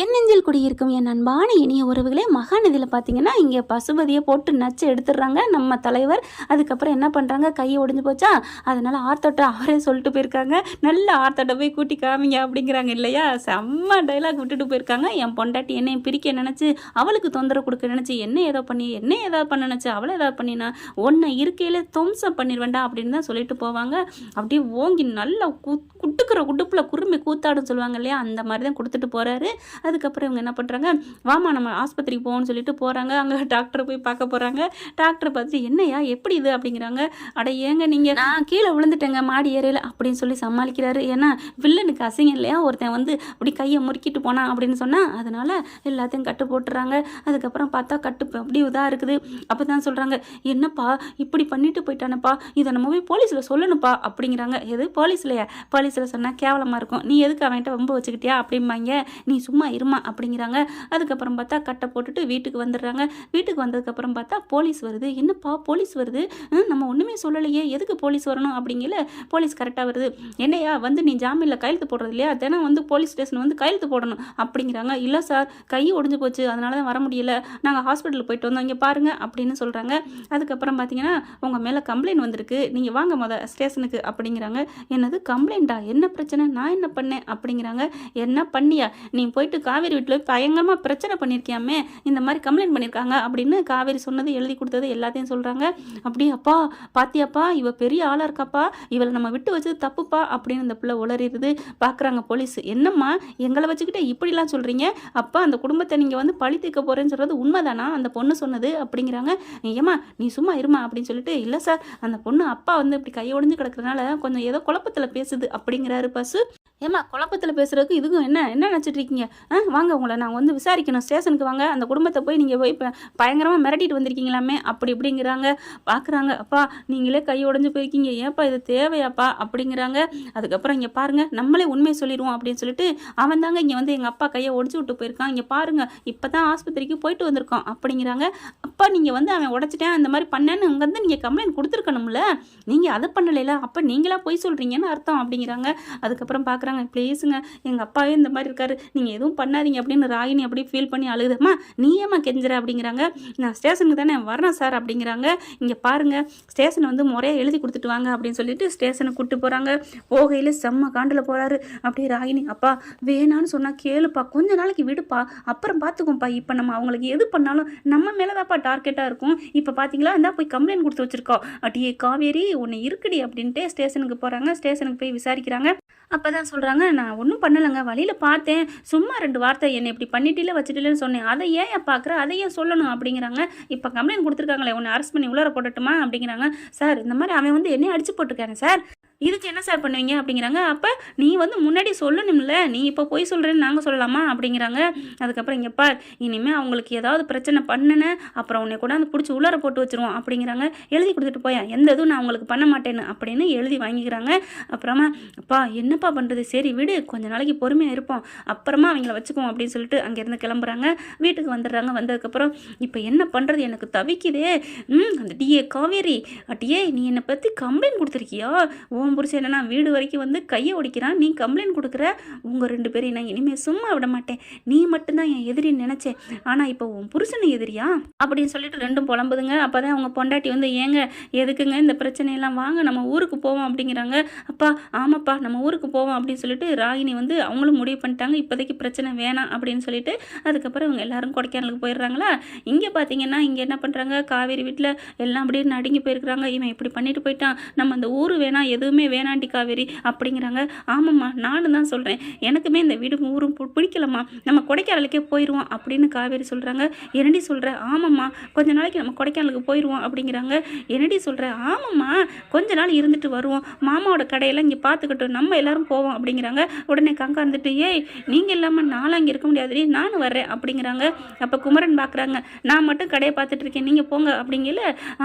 என் நெஞ்சில் குடியிருக்கும் என் அன்பான இனிய உறவுகளே, மகாநதியில் பார்த்தீங்கன்னா இங்கே பசுபதியை போட்டு நச்சு எடுத்துடுறாங்க நம்ம தலைவர். அதுக்கப்புறம் என்ன பண்ணுறாங்க, கையை ஒடிஞ்சு போச்சா, அதனால் ஆர்த்தோட்ட அவரே சொல்லிட்டு போயிருக்காங்க, நல்ல ஆர்த்தோட்ட போய் கூட்டி காமிங்க அப்படிங்கிறாங்க இல்லையா. செம்ம டைலாக் விட்டுட்டு போயிருக்காங்க. என் பொண்டாட்டி என்னையும் பிரிக்க நினச்சி, அவளுக்கு தொந்தரவு கொடுக்க நினச்சி, என்ன ஏதோ பண்ண நினச்சி, அவளை ஏதாவது பண்ணினா ஒன்றை இருக்கையிலே துவம்சம் பண்ணிடுவேண்டா அப்படின்னு தான் சொல்லிட்டு போவாங்க. அப்படியே ஓங்கி நல்லா குட்டுக்கிற குடுப்பில் குருமி கூத்தாடுன்னு சொல்லுவாங்க இல்லையா, அந்த மாதிரி தான் கொடுத்துட்டு போகிறாரு. அதுக்கப்புறம் இவங்க என்ன பண்ணுறாங்க, வாமா நம்ம ஆஸ்பத்திரிக்கு போகணும்னு சொல்லிட்டு போகிறாங்க. அங்கே டாக்டரை போய் பார்க்க போகிறாங்க. டாக்டரை பார்த்துட்டு என்னையா எப்படி இது அப்படிங்கிறாங்க. அட ஏங்க நீங்கள், நான் கீழே விழுந்துட்டேங்க மாடி ஏறையில் அப்படின்னு சொல்லி சமாளிக்கிறாரு. ஏன்னா வில்லனுக்கு அசிங்கம் இல்லையா, ஒருத்தன் வந்து அப்படி கையை முறுக்கிட்டு போனான் அப்படின்னு சொன்னால், அதனால் எல்லாத்தையும் கட்டு போட்டுறாங்க. அதுக்கப்புறம் பார்த்தா கட்டு அப்படி இதாக இருக்குது. அப்போ தான் சொல்கிறாங்க, என்னப்பா இப்படி பண்ணிட்டு போயிட்டானப்பா, இதை நம்ம போய் போலீஸில் சொல்லணுப்பா அப்படிங்கிறாங்க. எது போலீஸ்லையா, போலீஸில் சொன்னால் கேவலமாக இருக்கும், நீ எதுக்கு அவன்கிட்ட ரொம்ப வச்சுக்கிட்டியா அப்படிம்பாங்க, நீ சும்மா இருமா அப்படிங்கிறாங்க. அதுக்கப்புறம் பார்த்தா கட்டை போட்டுட்டு வீட்டுக்கு வந்துடுறாங்க. வீட்டுக்கு வந்ததுக்கப்புறம் பார்த்தா போலீஸ் வருது. என்னப்பா போலீஸ் வருது, நம்ம ஒன்றுமே சொல்லலையே, எதுக்கு போலீஸ் வரணும் அப்படிங்கல. போலீஸ் கரெக்டாக வருது. என்னையா வந்து நீ ஜாமீனில் கையெழுத்து போடுறது இல்லையா, தினம் வந்து போலீஸ் ஸ்டேஷன் வந்து கையெழுத்து போடணும் அப்படிங்கிறாங்க. இல்லை சார், கை ஒடிஞ்சு போச்சு, அதனால தான் வர முடியல, நாங்கள் ஹாஸ்பிட்டலுக்கு போயிட்டு வந்தோம், இங்கே பாருங்க அப்படின்னு சொல்கிறாங்க. அதுக்கப்புறம் பார்த்தீங்கன்னா உங்கள் மேலே கம்ப்ளைண்ட் வந்திருக்கு, நீங்கள் வாங்க ஸ்டேஷனுக்கு அப்படிங்கிறாங்க. என்னது கம்ப்ளைண்ட்டா, என்ன பிரச்சனை, நான் என்ன பண்ணேன் அப்படிங்கிறாங்க. என்ன பண்ணியா, நீ போயிட்டு காவேரி வீட்டில் பயங்கரமாக பிரச்சனை பண்ணியிருக்கியாமே, இந்த மாதிரி கம்ப்ளைண்ட் பண்ணியிருக்காங்க அப்படின்னு காவேரி சொன்னது எழுதி கொடுத்தது எல்லாத்தையும் சொல்கிறாங்க. அப்படியே அப்பா பாத்தியாப்பா, இவ பெரிய ஆளாக இருக்காப்பா, இவளை நம்ம விட்டு வச்சது தப்புப்பா அப்படின்னு இந்த பிள்ளை உளறிடுது. பார்க்குறாங்க போலீஸ், என்னம்மா எங்களை வச்சுக்கிட்டே இப்படிலாம் சொல்கிறீங்க, அப்பா அந்த குடும்பத்தை நீங்கள் வந்து பழி தீர்க்க போகிறேன்னு சொல்கிறது உண்மைதானா, அந்த பொண்ணு சொன்னது அப்படிங்கிறாங்க. ஏமா நீ சும்மா இருமா அப்படின்னு சொல்லிட்டு, இல்லை சார் அந்த பொண்ணு அப்பா வந்து இப்படி கை ஒடிஞ்சு கிடக்கிறதுனால கொஞ்சம் ஏதோ குழப்பத்தில் பேசுது அப்படிங்கிறாரு பசு. ஏமா குழப்பத்தில் பேசுறதுக்கு இதுக்கும் என்ன நினச்சிட்டு இருக்கீங்க, வாங்க உங்களை நான் வந்து விசாரிக்கணும், ஸ்டேஷனுக்கு வாங்க, அந்த குடும்பத்தை போய் நீங்கள் போய் இப்போ பயங்கரமாக மிரட்டிட்டு வந்திருக்கீங்களாமே அப்படி இப்படிங்கிறாங்க. பார்க்குறாங்க, அப்பா நீங்களே கை உடஞ்சி போயிருக்கீங்க, ஏப்பா இது தேவையாப்பா அப்படிங்கிறாங்க. அதுக்கப்புறம் இங்கே பாருங்கள் நம்மளே உண்மையை சொல்லிடுவோம் அப்படின்னு சொல்லிட்டு, அவன் தாங்க இங்கே வந்து எங்கள் அப்பா கையை ஒடிச்சு விட்டு போயிருக்கான், இங்கே பாருங்கள் இப்போ தான் ஆஸ்பத்திரிக்கு போயிட்டு வந்திருக்கோம் அப்படிங்கிறாங்க. அப்பா நீங்கள் வந்து அவன் உடச்சிட்டேன் அந்த மாதிரி பண்ணேன்னு அங்கே வந்து நீங்கள் கம்ப்ளைண்ட் கொடுத்துருக்கணும்ல, நீங்கள் அதை பண்ணலைல, அப்போ நீங்களா போய் சொல்கிறீங்கன்னு அர்த்தம் அப்படிங்கிறாங்க. அதுக்கப்புறம் பார்க்குறாங்க, ப்ளீஸுங்க எங்கள் அப்பாவே இந்த மாதிரி இருக்காரு, நீங்கள் எதுவும் பண்ணாதீங்க அப்படின்னு ராகினி அப்படியே ஃபீல் பண்ணி அழுகுதம்மா, நீ ஏமா கெஞ்சுற அப்படிங்கிறாங்க. நான் ஸ்டேஷனுக்கு தானே வரேன் சார் அப்படிங்கிறாங்க. இங்கே பாருங்கள் ஸ்டேஷனை வந்து முறையாக எழுதி கொடுத்துட்டு வாங்க அப்படின்னு சொல்லிட்டு ஸ்டேஷனுக்கு கூப்பிட்டு போகிறாங்க. போகையில் செம்ம காண்டில் போகிறாரு. அப்படியே ராகினி, அப்பா வேணான்னு சொன்னால் கேளுப்பா, கொஞ்ச நாளைக்கு விடுப்பா, அப்புறம் பார்த்துக்கோப்பா, இப்போ நம்ம அவங்களுக்கு எது பண்ணாலும் நம்ம மேலே தான்ப்பா டார்கெட்டாக இருக்கும், இப்போ பார்த்தீங்களா இருந்தால் போய் கம்ப்ளைண்ட் கொடுத்து வச்சுருக்கோம், அட்டியே காவேரி ஒன்று இருக்குடி அப்படின்ட்டு ஸ்டேஷனுக்கு போகிறாங்க. ஸ்டேஷனுக்கு போய் விசாரிக்கிறாங்க. அப்போ தான் சொல்கிறாங்க, நான் ஒன்றும் பண்ணலைங்க, வழியில் பார்த்தேன், சும்மா 2 வார்த்தை என்னை இப்படி பண்ணிட்டில வச்சுட்டிலன்னு சொன்னேன், அதை ஏன் பார்க்குற, அதை ஏன் சொல்லணும் அப்படிங்கிறாங்க. இப்போ கம்ப்ளைண்ட் கொடுத்துருக்காங்களே, உன்னை அரெஸ்ட் பண்ணி உள்ளார போட்டுட்டுமா அப்படிங்கிறாங்க. சார் இந்த மாதிரி அவன் வந்து என்னை அடிச்சு போட்டுருக்கானே சார், இதுக்கு என்ன சார் பண்ணுவீங்க அப்படிங்கிறாங்க. அப்போ நீ வந்து முன்னாடி சொல்லணும்ல, நீ இப்போ போய் சொல்கிறேன்னு நாங்கள் சொல்லலாமா அப்படிங்கிறாங்க. அதுக்கப்புறம் இங்கே பார், இனிமேல் அவங்களுக்கு ஏதாவது பிரச்சனை பண்ணுன்னு அப்புறம் உன்னை கூட அந்த பிடிச்சி உள்ளார போட்டு வச்சுருவோம் அப்படிங்கிறாங்க. எழுதி கொடுத்துட்டு போயா, எந்த இதுவும் நான் அவங்களுக்கு பண்ண மாட்டேன்னு அப்படின்னு எழுதி வாங்கிக்கிறாங்க. அப்புறமா அப்பா என்னப்பா பண்ணுறது, சரி விடு கொஞ்ச நாளைக்கு பொறுமையாக இருப்போம், அப்புறமா அவங்கள வச்சுக்குவோம் அப்படின்னு சொல்லிட்டு அங்கேருந்து கிளம்புறாங்க. வீட்டுக்கு வந்துடுறாங்க. வந்ததுக்கப்புறம் இப்போ என்ன பண்ணுறது எனக்கு தவிக்குதே, அந்த டிஏ காவேரி, அட்டியே நீ என்னை பற்றி கம்ப்ளைண்ட் கொடுத்துருக்கியா, உன் புருஷன் என்னன்னா வீடு வரைக்கும் வந்து கையை ஒடிக்கிறான், நீ கம்ப்ளைண்ட் கொடுக்குற, உங்கள் 2 பேரையும் நான் இனிமேல் சும்மா விட மாட்டேன், நீ மட்டும்தான் என் எதிரின்னு நினச்சேன், ஆனால் இப்போ உன் புருஷனை எதிரியா அப்படின்னு சொல்லிட்டு 2ம் புலம்புதுங்க. அப்போ தான் அவங்க பொண்டாட்டி வந்து, ஏங்க எதுக்குங்க இந்த பிரச்சனையெல்லாம், வாங்க நம்ம ஊருக்கு போவோம் அப்படிங்கிறாங்க. அப்பா ஆமாப்பா நம்ம ஊருக்கு போவோம் அப்படின்னு சொல்லிட்டு ராகினி வந்து அவங்களும் முடிவு பண்ணிட்டாங்க, இப்போதைக்கு பிரச்சனை வேணாம் அப்படின்னு சொல்லிட்டு. அதுக்கப்புறம் இவங்க எல்லாரும் கொடைக்கானலுக்கு போயிடுறாங்களா. இங்கே பார்த்தீங்கன்னா இங்கே என்ன பண்ணுறாங்க, காவேரி வீட்டில் எல்லாம் அப்படியே நடுங்கி போயிருக்கிறாங்க, இவன் இப்படி பண்ணிட்டு போயிட்டான், நம்ம அந்த ஊர் வேணாம் எதுவுமே வேணாண்டி காவேரி அப்படிங்கிறாங்க. ஆமாம்மா நானும் தான் சொல்கிறேன், எனக்குமே இந்த வீடு ஊரும் பிடிக்கலம்மா, நம்ம கொடைக்கானலுக்கே போயிடுவோம் அப்படின்னு காவேரி சொல்கிறாங்க. என்னடி சொல்கிற, ஆமாம்மா கொஞ்ச நாளைக்கு நம்ம கொடைக்கானலுக்கு போயிடுவோம் அப்படிங்கிறாங்க. என்னடி சொல்கிற, ஆமாம்மா கொஞ்ச நாள் இருந்துட்டு வருவோம், மாமாவோட கடையெல்லாம் இங்கே பார்த்துக்கிட்டோம், நம்ம எல்லாரும் போவோம் அப்படிங்கிறாங்க. உடனே கங்கா இருந்துட்டு, ஏய் நீங்கள் இல்லாமல் நானும் அங்கே இருக்க முடியாதுடி, நானும் வர்றேன் அப்படிங்கிறாங்க. அப்போ குமரன் பார்க்குறாங்க, நான் மட்டும் கடையை பார்த்துட்டு இருக்கேன், நீங்கள் போங்க அப்படிங்கல.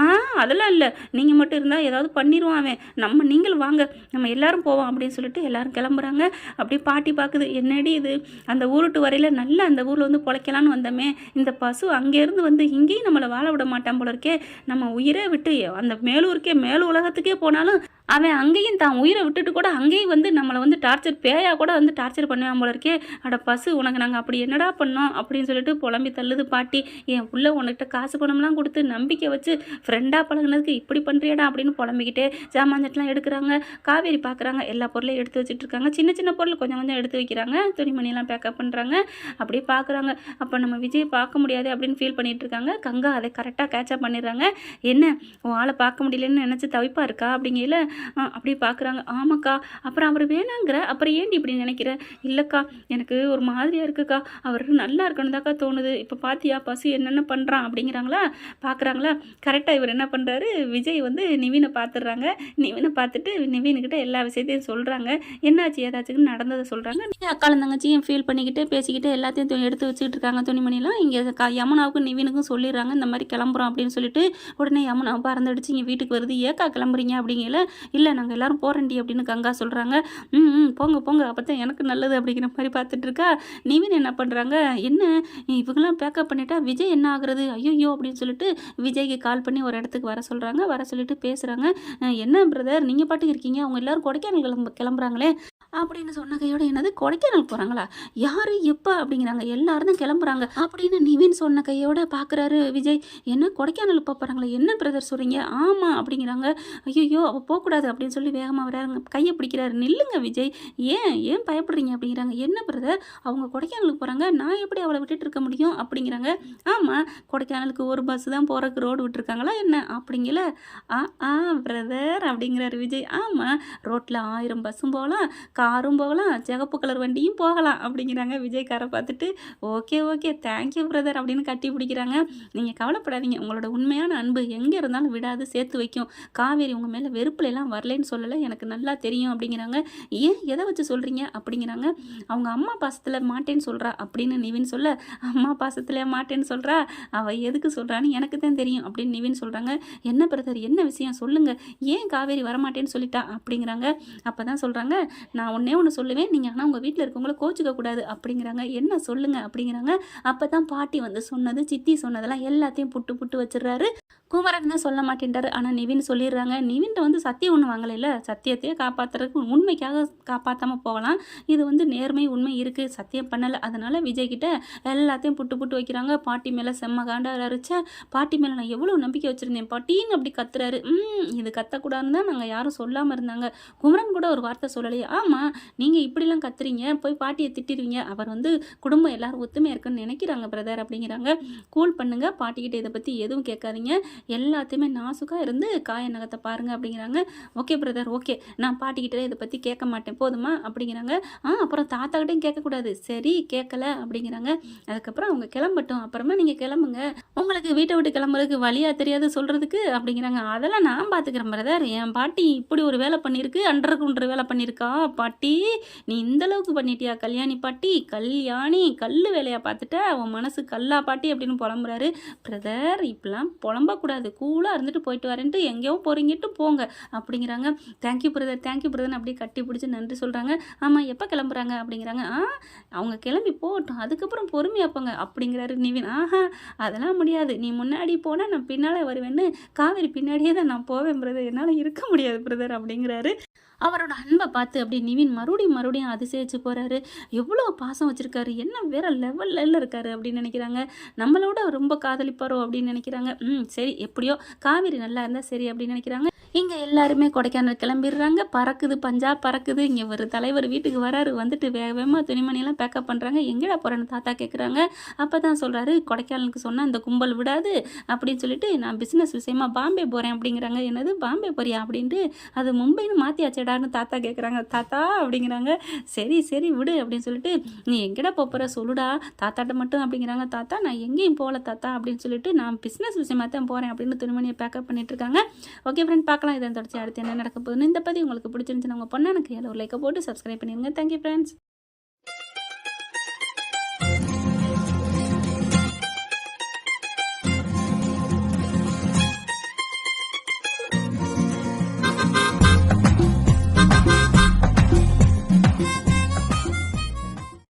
அதெல்லாம் இல்லை, நீங்கள் மட்டும் இருந்தால் ஏதாவது பண்ணிடுவான் அவன், நீங்களும் வாங்க நம்ம எல்லாரும் போவோம் அப்படின்னு சொல்லிட்டு எல்லாரும் கிளம்புறாங்க. அப்படியே பாட்டி பார்க்குது, என்னடி இது அந்த ஊருட்டு வரையில் நல்லா அந்த ஊரில் வந்து பொழைக்கலான்னு வந்தோமே, இந்த பசு அங்கேருந்து வந்து இங்கேயும் நம்மளை வாழ விட மாட்டான் போல இருக்கே, நம்ம உயிரை விட்டு அந்த மேலூருக்கே மேல் உலகத்துக்கே போனாலும் அவன் அங்கேயும் தான் உயிரை விட்டுட்டு கூட அங்கேயும் வந்து நம்மளை வந்து டார்ச்சர் பேயா கூட வந்து டார்ச்சர் பண்ணுவான் போல இருக்கே. அட பசு, உனக்கு நாங்கள் அப்படி என்னடா பண்ணோம் அப்படின்னு சொல்லிட்டு புலம்பி தள்ளுது பாட்டி. என் புள்ள உனக்கிட்ட காசு பணம்லாம் கொடுத்து நம்பிக்கை வச்சு ஃப்ரெண்டாக பழகுனதுக்கு இப்படி பண்ணுறியடா அப்படின்னு புலம்பிக்கிட்டே ஜாமான்செட்லாம் எடுக்கிறாங்க. காவேரி பார்க்குறாங்க, எல்லா பொருளையும் எடுத்து வச்சுட்டு இருக்காங்க. சின்ன சின்ன பொருள் கொஞ்சம் கொஞ்சம் எடுத்து வைக்கிறாங்க, துணிமணியெல்லாம் பேக்கப் பண்ணுறாங்க. அப்படியே பார்க்குறாங்க. அப்போ நம்ம விஜய் பார்க்க முடியாது அப்படின்னு ஃபீல் பண்ணிட்டு இருக்காங்க. கங்கா அதை கரெக்டாக கேட்சப் பண்ணிடுறாங்க. என்ன உன் ஆளை பார்க்க முடியலன்னு நினச்சி தவிப்பா இருக்கா அப்படிங்கல அப்படி பார்க்குறாங்க. ஆமாக்கா, அப்புறம் அவர் வேணாங்கிற, அப்புறம் ஏண்டி இப்படி நினைக்கிற? இல்லைக்கா, எனக்கு ஒரு மாதிரியாக இருக்குக்கா, அவர் நல்லா இருக்கணும் தாக்கா தோணுது. இப்போ பார்த்தியா பசு என்னென்ன பண்ணுறான் அப்படிங்கிறாங்களா. பார்க்குறாங்களா, கரெக்டாக இவர் என்ன பண்ணுறாரு, விஜய் வந்து நிவினை பார்த்துடுறாங்க. நிவினை பார்த்துட்டு நிவின்கிட்ட எல்லா விஷயத்தையும் சொல்கிறாங்க. என்னாச்சு ஏதாச்சுன்னு நடந்ததை சொல்கிறாங்க. அக்காலும் தங்கச்சியும் ஃபீல் பண்ணிக்கிட்டே பேசிக்கிட்டு எல்லாத்தையும் எடுத்து வச்சுக்கிட்டு இருக்காங்க. துணிமணிலாம் இங்கே யமுனாவுக்கும் நிவினுக்கும் சொல்லிடுறாங்க, இந்த மாதிரி கிளம்புறோம் அப்படின்னு சொல்லிட்டு. உடனே யமுனா பறந்துடிச்சு இங்கே வீட்டுக்கு வருது. ஏக்கா கிளம்புறீங்க அப்படிங்கல. இல்லை நாங்கள் எல்லோரும் போகிறேன்டி அப்படின்னு கங்கா சொல்கிறாங்க. போங்க போங்க, அப்போ தான் எனக்கு நல்லது அப்படிங்கிற மாதிரி பார்த்துட்டு இருக்கா. நிவின் என்ன பண்ணுறாங்க, என்ன இவங்கெல்லாம் பேக்கப் பண்ணிட்டா விஜய் என்ன ஆகுறது, ஐயோ அப்படின்னு சொல்லிட்டு விஜய்க்கு கால் பண்ணி ஒரு இடத்துக்கு வர சொல்கிறாங்க. வர சொல்லிட்டு பேசுகிறாங்க. என்ன பிரதர் நீங்கள் பாட்டுக்கு இருக்கீங்க, அவங்க எல்லோரும் கொடைக்கானல் கிளம்புறாங்களே அப்படின்னு சொன்ன கையோட, என்னது கொடைக்கானல் போகிறாங்களா, யார் எப்போ அப்படிங்கிறாங்க. எல்லாரும் தான் கிளம்புறாங்க அப்படின்னு நிவின் சொன்ன கையோட பார்க்குறாரு விஜய். என்ன கொடைக்கானல் போகிறாங்களா, என்ன பிரதர் சொல்கிறீங்க? ஆமாம் அப்படிங்கிறாங்க. ஐயோ அவள் போகக்கூடாது அப்படின்னு சொல்லி வேகமாக வராங்க, கையை பிடிக்கிறாரு. நில்லுங்க விஜய், ஏன் பயப்படுறீங்க அப்படிங்கிறாங்க. என்ன பிரதர், அவங்க கொடைக்கானலுக்கு போகிறாங்க, நான் எப்படி அவளை விட்டுட்டு இருக்க முடியும் அப்படிங்கிறாங்க. ஆமாம், கொடைக்கானலுக்கு ஒரு பஸ் தான் போகிறக்கு ரோடு விட்டுருக்காங்களா என்ன அப்படிங்கல. பிரதர் அப்படிங்கிறாரு விஜய். ஆமாம், ரோட்டில் 1000 பஸ்ஸும் போகலாம், காரும் போகலாம், சிகப்பு கலர் வண்டியும் போகலாம் அப்படிங்கிறாங்க. விஜய்காரை பார்த்துட்டு ஓகே தேங்க்யூ பிரதர் அப்படின்னு கட்டி பிடிக்கிறாங்க. நீங்கள் கவலைப்படாதீங்க, உங்களோட உண்மையான அன்பு எங்கே இருந்தாலும் விடாது சேர்த்து வைக்கும். காவேரி உங்கள் மேலே வெறுப்புலாம் வரலன்னு சொல்லலை, எனக்கு நல்லா தெரியும் அப்படிங்கிறாங்க. ஏன் எதை வச்சு சொல்கிறீங்க அப்படிங்கிறாங்க. அவங்க அம்மா பாசத்தில் மாட்டேன்னு சொல்கிறா அப்படின்னு நிவின் சொல்ல, அம்மா பாசத்தில் மாட்டேன்னு சொல்கிறா, அவள் எதுக்கு சொல்கிறான்னு எனக்கு தான் தெரியும் அப்படின்னு நிவின் சொல்கிறாங்க. என்ன பிரதர், என்ன விஷயம் சொல்லுங்கள், ஏன் காவேரி வரமாட்டேன்னு சொல்லிட்டா அப்படிங்கிறாங்க. அப்போ தான் சொல்கிறாங்க, நான் ஒன்றே ஒன்று சொல்லுவேன், நீங்கள் ஆனால் உங்கள் வீட்டில் இருக்கவங்கள கோச்சிக்க கூடாது அப்படிங்கிறாங்க. என்ன சொல்லுங்கள் அப்படிங்கிறாங்க. அப்போ தான் பாட்டி வந்து சொன்னது, சித்தி சொன்னதெல்லாம் எல்லாத்தையும் புட்டு வச்சிடுறாரு. குமரன் தான் சொல்ல மாட்டேன்றாரு. ஆனால் நிவின் சொல்லிடுறாங்க. நிவின்ட்ட வந்து சத்தியம் ஒன்று வாங்கலைல்ல, சத்தியத்தையே காப்பாற்றுறதுக்கு உண்மைக்காக காப்பாற்றாமல் போகலாம். இது வந்து நேர்மை உண்மை இருக்குது, சத்தியம் பண்ணலை. அதனால் விஜய்கிட்ட எல்லாத்தையும் புட்டு வைக்கிறாங்க. பாட்டி மேலே செம்ம காண்டா அரைச்சா, பாட்டி மேலே நான் எவ்வளோ நம்பிக்கை வச்சுருந்தேன் பாட்டின்னு அப்படி கத்துறாரு. இது கத்தக்கூடாதுன்னு தான் நாங்கள் யாரும் சொல்லாமல் இருந்தாங்க. குமரன் கூட ஒரு வார்த்தை சொல்லலையே. ஆமாம், நீங்கள் இப்படிலாம் கத்துறீங்க, போய் பாட்டியை திட்டிடுவீங்க, அவர் வந்து குடும்பம் எல்லாரும் ஒத்துமையாக இருக்குன்னு நினைக்கிறாங்க பிரதர் அப்படிங்கிறாங்க. கூல் பண்ணுங்க, பாட்டிக்கிட்ட இதை பற்றி எதுவும் கேட்காதீங்க, எல்லாத்தையுமே நாசுக்காக இருந்து காய நகத்தை பாருங்கள் அப்படிங்கிறாங்க. ஓகே பிரதர் ஓகே, நான் பாட்டிக்கிட்டே இதை பற்றி கேட்க மாட்டேன் போதுமா அப்படிங்கிறாங்க. அப்புறம் தாத்தாக்கிட்டையும் கேட்கக்கூடாது, சரி கேட்கல அப்படிங்கிறாங்க. அதுக்கப்புறம் அவங்க கிளம்பட்டும், அப்புறமா நீங்கள் கிளம்புங்க, உங்களுக்கு வீட்டை விட்டு கிளம்புறதுக்கு வழியாக தெரியாது சொல்கிறதுக்கு அப்படிங்கிறாங்க. அதெல்லாம் நான் பார்த்துக்கிறேன் பிரதர், என் பாட்டி இப்படி ஒரு வேலை பண்ணியிருக்கு, அன்றரை வேலை பண்ணியிருக்கா பாட்டி, நீ இந்தளவுக்கு பண்ணிட்டியா கல்யாணி பாட்டி, கல்யாணி கல் வேலையாக பார்த்துட்ட, அவன் மனசு கல்லா பாட்டி அப்படின்னு புலம்புறாரு. பிரதர் இப்பெல்லாம் புலம்பக்கூடாது, கூலாக இருந்துட்டு போயிட்டு வரேன்ட்டு எங்கேயோ போகிறீங்கிட்டு போங்க அப்படிங்கிறாங்க. தேங்க்யூ பிரதர் அப்படியே கட்டி பிடிச்சி நன்றி சொல்கிறாங்க. ஆமாம், எப்போ கிளம்புறாங்க அப்படிங்கிறாங்க. அவங்க கிளம்பி போகட்டும், அதுக்கப்புறம் பொறுமையாக போங்க அப்படிங்கிறாரு நிவின். அதெல்லாம் முடியாது, நீ முன்னாடி போனால் நான் பின்னால் வருவேன்னு, காவேரி பின்னாடியே தான் நான் போவேன் பிரதர், என்னால் இருக்க முடியாது பிரதர் அப்படிங்கிறாரு. அவரோட அன்பை பார்த்து அப்படி நிவின் மறுபடியும் அதிசயிச்சு போகிறாரு. எவ்வளோ பாசம் வச்சுருக்காரு, என்ன வேறு லெவலில் இருக்காரு அப்படின்னு நினைக்கிறாங்க. நம்மளோட ரொம்ப காதலிப்பாரோ அப்படின்னு நினைக்கிறாங்க. சரி எப்படியோ காவேரி நல்லா இருந்தால் சரி அப்படின்னு நினைக்கிறாங்க. இங்கே எல்லாருமே கொடைக்கானல் கிளம்பிடுறாங்க. பறக்குது, பஞ்சாப் பறக்குது. இங்கே ஒரு தலைவர் வீட்டுக்கு வராரு, வந்துட்டு வேகமாக துணிமணியெல்லாம் பேக்கப் பண்ணுறாங்க. எங்கடா போகிறேன்னு தாத்தா கேட்குறாங்க. அப்போ தான் சொல்கிறாரு, கொடைக்கானலுக்கு சொன்னால் இந்த கும்பல் விடாது அப்படின்னு சொல்லிட்டு நான் பிஸ்னஸ் விஷயமா பாம்பே போகிறேன் அப்படிங்கிறாங்க. என்னது பாம்பே போறியா அப்படின்ட்டு, அது மும்பைன்னு மாற்றியாச்சடான்னு தாத்தா கேட்குறாங்க. தாத்தா அப்படிங்கிறாங்க. சரி விடு அப்படின்னு சொல்லிட்டு, நீ எங்கடா போகிற சொல்லுடா தாத்தாட்ட மட்டும் அப்படிங்கிறாங்க. தாத்தா நான் எங்கேயும் போகல தாத்தா அப்படின்னு சொல்லிட்டு, நான் பிஸ்னஸ் விஷயமா தான் போகிறேன் அப்படின்னு துணிமணியை பேக்கப் பண்ணிட்டு இருக்காங்க. ஓகே ஃப்ரெண்ட், பார்க்கலாம் இதன் தொடர்ச்சி அடுத்து என்ன நடக்க போகுதுன்னு. இந்த பற்றி உங்களுக்கு பிடிச்சிருந்துச்சுன்னா உங்கள் பொண்ணான கையால் ஒரு லைக்கை போட்டு சப்ஸ்கிரைப் பண்ணிடுங்க. Thank you friends.